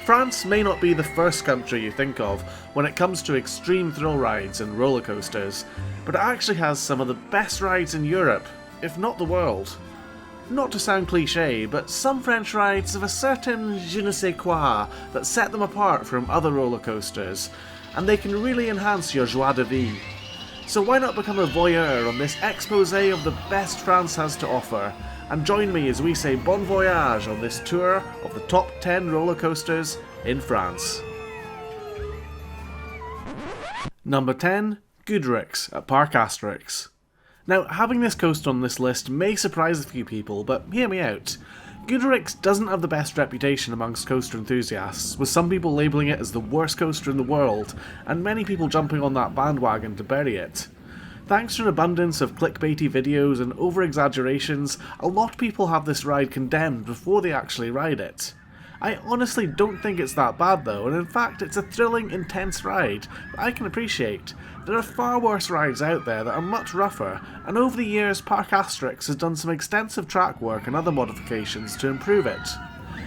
France may not be the first country you think of when it comes to extreme thrill rides and roller coasters, but it actually has some of the best rides in Europe, if not the world. Not to sound cliché, but some French rides have a certain je ne sais quoi that set them apart from other roller coasters, and they can really enhance your joie de vivre. So why not become a voyeur on this exposé of the best France has to offer, and join me as we say bon voyage on this tour of the top 10 roller coasters in France. Number 10. Goodricks at Parc Asterix. Now, having this coaster on this list may surprise a few people, but hear me out. Goodricks doesn't have the best reputation amongst coaster enthusiasts, with some people labelling it as the worst coaster in the world, and many people jumping on that bandwagon to bury it. Thanks to an abundance of clickbaity videos and over-exaggerations, a lot of people have this ride condemned before they actually ride it. I honestly don't think it's that bad though, and in fact it's a thrilling, intense ride that I can appreciate. There are far worse rides out there that are much rougher, and over the years Parc Asterix has done some extensive track work and other modifications to improve it.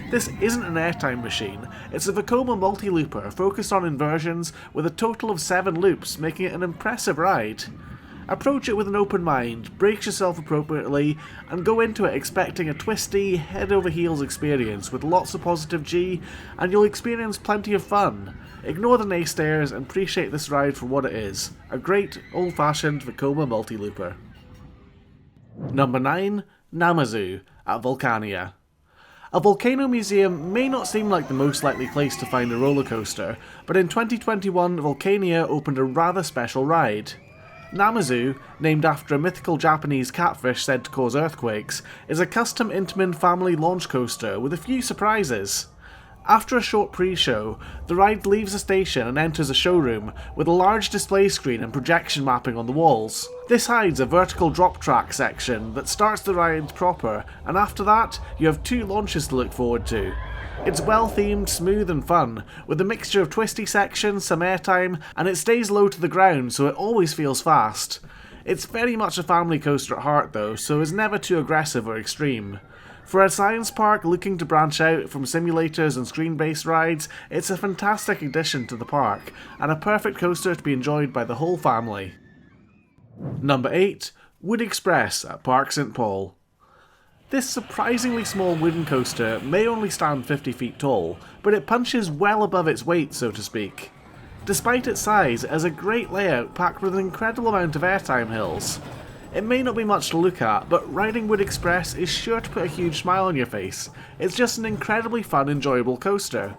This isn't an airtime machine, it's a Vekoma multi-looper focused on inversions with a total of 7 loops, making it an impressive ride. Approach it with an open mind, brace yourself appropriately, and go into it expecting a twisty, head-over-heels experience with lots of positive G, and you'll experience plenty of fun. Ignore the naysayers and appreciate this ride for what it is, a great, old-fashioned Vekoma multi-looper. Number 9. Namazu at Vulcania. A volcano museum may not seem like the most likely place to find a roller coaster, but in 2021 Vulcania opened a rather special ride. Namazu, named after a mythical Japanese catfish said to cause earthquakes, is a custom Intamin family launch coaster with a few surprises. After a short pre-show, the ride leaves the station and enters a showroom with a large display screen and projection mapping on the walls. This hides a vertical drop track section that starts the ride proper, and after that, you have 2 launches to look forward to. It's well themed, smooth and fun, with a mixture of twisty sections, some airtime, and it stays low to the ground so it always feels fast. It's very much a family coaster at heart though, so is never too aggressive or extreme. For a science park looking to branch out from simulators and screen-based rides, it's a fantastic addition to the park, and a perfect coaster to be enjoyed by the whole family. Number 8. Wood Express at Parc St Paul. This surprisingly small wooden coaster may only stand 50 feet tall, but it punches well above its weight, so to speak. Despite its size, it has a great layout packed with an incredible amount of airtime hills. It may not be much to look at, but riding Wood Express is sure to put a huge smile on your face. It's just an incredibly fun, enjoyable coaster.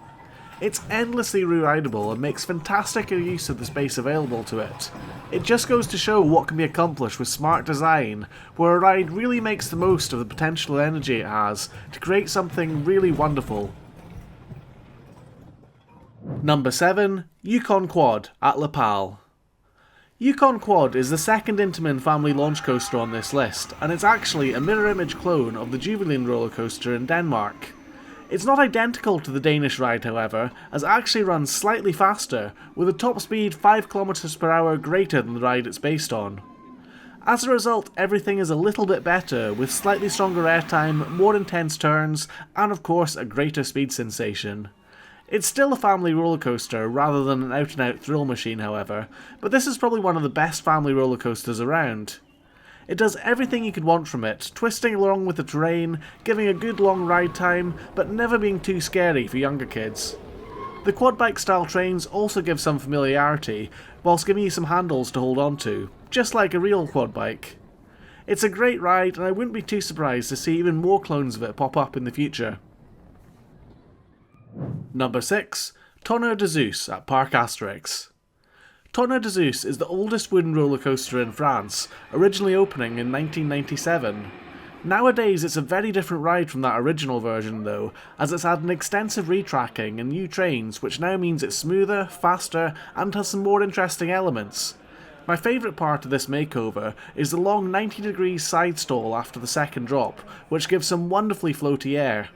It's endlessly rideable and makes fantastic use of the space available to it. It just goes to show what can be accomplished with smart design, where a ride really makes the most of the potential energy it has to create something really wonderful. Number 7. Yukon Quad at La Pal. Yukon Quad is the second Intamin family launch coaster on this list, and it's actually a mirror image clone of the Jubileen roller coaster in Denmark. It's not identical to the Danish ride however, as it actually runs slightly faster, with a top speed 5 km per hour greater than the ride it's based on. As a result, everything is a little bit better, with slightly stronger airtime, more intense turns, and of course a greater speed sensation. It's still a family roller coaster rather than an out and out thrill machine however, but this is probably one of the best family roller coasters around. It does everything you could want from it, twisting along with the terrain, giving a good long ride time, but never being too scary for younger kids. The quad bike style trains also give some familiarity, whilst giving you some handles to hold on to, just like a real quad bike. It's a great ride and I wouldn't be too surprised to see even more clones of it pop up in the future. Number 6. Tonnerre de Zeus at Parc Asterix. Tonnerre de Zeus is the oldest wooden roller coaster in France, originally opening in 1997. Nowadays it's a very different ride from that original version though, as it's had an extensive retracking and new trains, which now means it's smoother, faster, and has some more interesting elements. My favourite part of this makeover is the long 90-degree side stall after the second drop, which gives some wonderfully floaty air.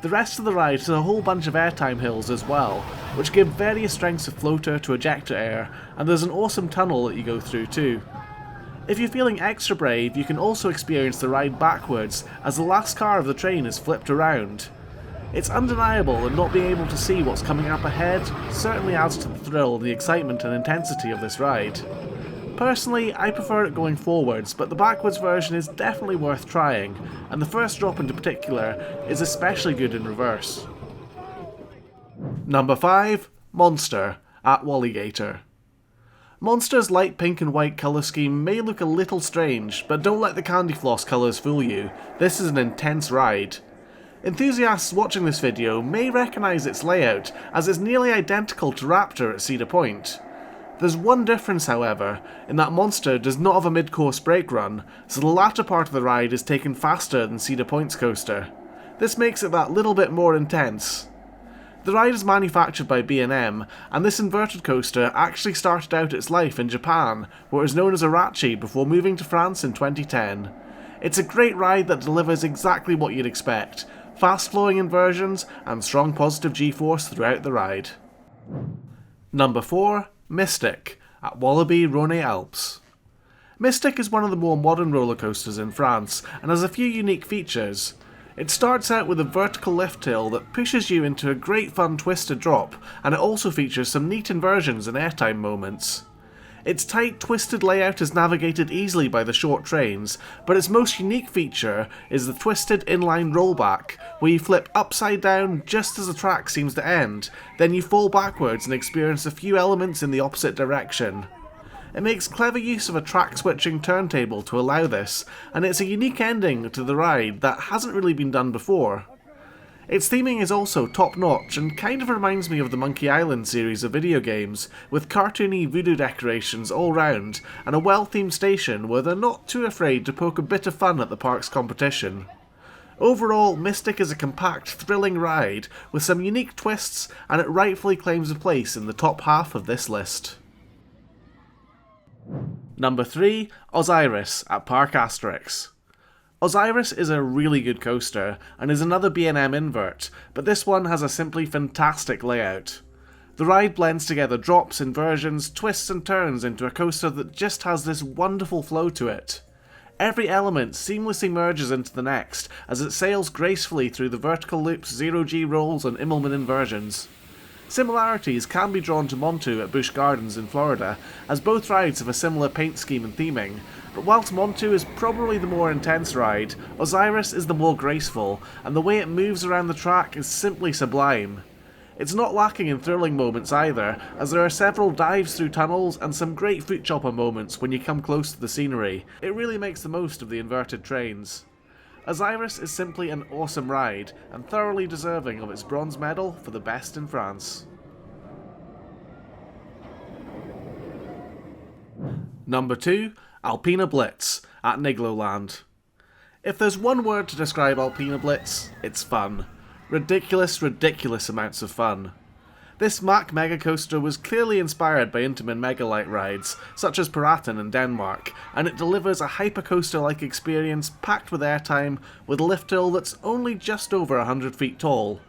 The rest of the ride has a whole bunch of airtime hills as well, which give various strengths of floater to ejector air, and there's an awesome tunnel that you go through too. If you're feeling extra brave, you can also experience the ride backwards, as the last car of the train is flipped around. It's undeniable, and not being able to see what's coming up ahead certainly adds to the thrill, the excitement and intensity of this ride. Personally, I prefer it going forwards, but the backwards version is definitely worth trying, and the first drop in particular is especially good in reverse. Number 5. Monster at Walligator. Monster's light pink and white colour scheme may look a little strange, but don't let the candy floss colours fool you. This is an intense ride. Enthusiasts watching this video may recognise its layout, as it's nearly identical to Raptor at Cedar Point. There's one difference, however, in that Monster does not have a mid-course brake run, so the latter part of the ride is taken faster than Cedar Point's coaster. This makes it that little bit more intense. The ride is manufactured by B&M, and this inverted coaster actually started out its life in Japan, where it was known as Arachi before moving to France in 2010. It's a great ride that delivers exactly what you'd expect, fast-flowing inversions and strong positive G-force throughout the ride. Number 4. Mystic at Walibi Rhône Alps. Mystic is one of the more modern roller coasters in France and has a few unique features. It starts out with a vertical lift hill that pushes you into a great fun twisted drop, and it also features some neat inversions and airtime moments. Its tight twisted layout is navigated easily by the short trains, but its most unique feature is the twisted inline rollback, where you flip upside down just as the track seems to end, then you fall backwards and experience a few elements in the opposite direction. It makes clever use of a track-switching turntable to allow this, and it's a unique ending to the ride that hasn't really been done before. Its theming is also top-notch and kind of reminds me of the Monkey Island series of video games, with cartoony voodoo decorations all round, and a well-themed station where they're not too afraid to poke a bit of fun at the park's competition. Overall, Mystic is a compact, thrilling ride with some unique twists, and it rightfully claims a place in the top half of this list. Number 3. Osiris at Park Asterix. Osiris is a really good coaster, and is another B&M invert, but this one has a simply fantastic layout. The ride blends together drops, inversions, twists and turns into a coaster that just has this wonderful flow to it. Every element seamlessly merges into the next, as it sails gracefully through the vertical loops, zero-G rolls and Immelman inversions. Similarities can be drawn to Montu at Busch Gardens in Florida, as both rides have a similar paint scheme and theming, but whilst Montu is probably the more intense ride, Osiris is the more graceful, and the way it moves around the track is simply sublime. It's not lacking in thrilling moments either, as there are several dives through tunnels and some great foot chopper moments when you come close to the scenery. It really makes the most of the inverted trains. Osiris is simply an awesome ride, and thoroughly deserving of its bronze medal for the best in France. Number 2. Alpena Blitz at Nigloland. If there's one word to describe Alpena Blitz, it's fun. Ridiculous amounts of fun. This Mack Mega Coaster was clearly inspired by Intamin Megalight rides, such as Piraten in Denmark, and it delivers a hypercoaster-like experience packed with airtime, with a lift hill that's only just over 100 feet tall.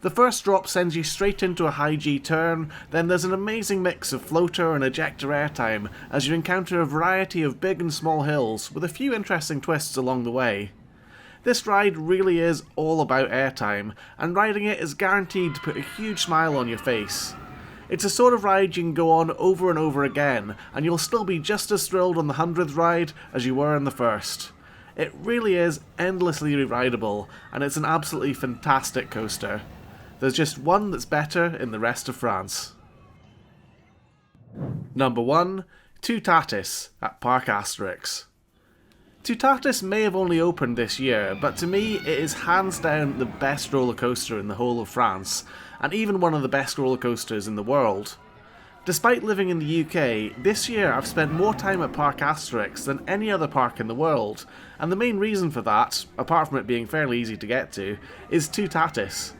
The first drop sends you straight into a high G turn, then there's an amazing mix of floater and ejector airtime as you encounter a variety of big and small hills, with a few interesting twists along the way. This ride really is all about airtime, and riding it is guaranteed to put a huge smile on your face. It's a sort of ride you can go on over and over again, and you'll still be just as thrilled on the 100th ride as you were in the first. It really is endlessly rideable, and it's an absolutely fantastic coaster. There's just one that's better in the rest of France. Number 1. Tutatis at Park Asterix. Tutatis may have only opened this year, but to me it is hands down the best roller coaster in the whole of France, and even one of the best roller coasters in the world. Despite living in the UK, this year I've spent more time at Park Asterix than any other park in the world, and the main reason for that, apart from it being fairly easy to get to, is Tutatis.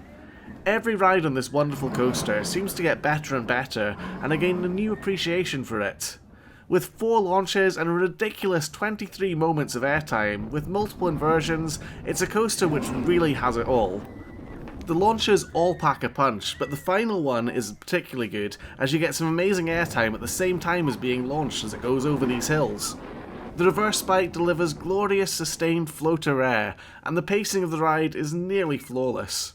Every ride on this wonderful coaster seems to get better and better, and I gain a new appreciation for it. With 4 launches and a ridiculous 23 moments of airtime, with multiple inversions, it's a coaster which really has it all. The launches all pack a punch, but the final one is particularly good, as you get some amazing airtime at the same time as being launched as it goes over these hills. The reverse spike delivers glorious sustained floater air, and the pacing of the ride is nearly flawless.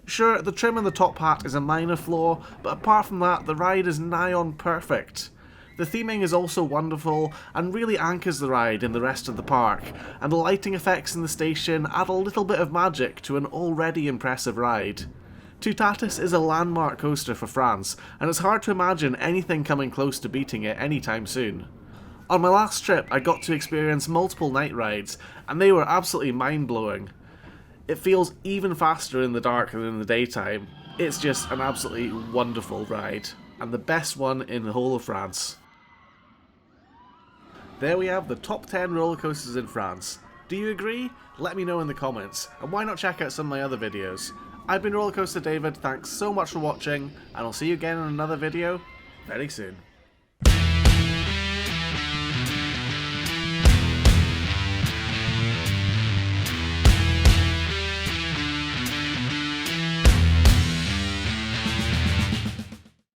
Sure, the trim in the top hat is a minor flaw, but apart from that, the ride is nigh on perfect. The theming is also wonderful, and really anchors the ride in the rest of the park, and the lighting effects in the station add a little bit of magic to an already impressive ride. Tutatis is a landmark coaster for France, and it's hard to imagine anything coming close to beating it anytime soon. On my last trip, I got to experience multiple night rides, and they were absolutely mind-blowing. It feels even faster in the dark than in the daytime. It's just an absolutely wonderful ride, and the best one in the whole of France. There we have the top 10 roller coasters in France. Do you agree? Let me know in the comments, and why not check out some of my other videos. I've been Rollercoaster David, thanks so much for watching, and I'll see you again in another video very soon.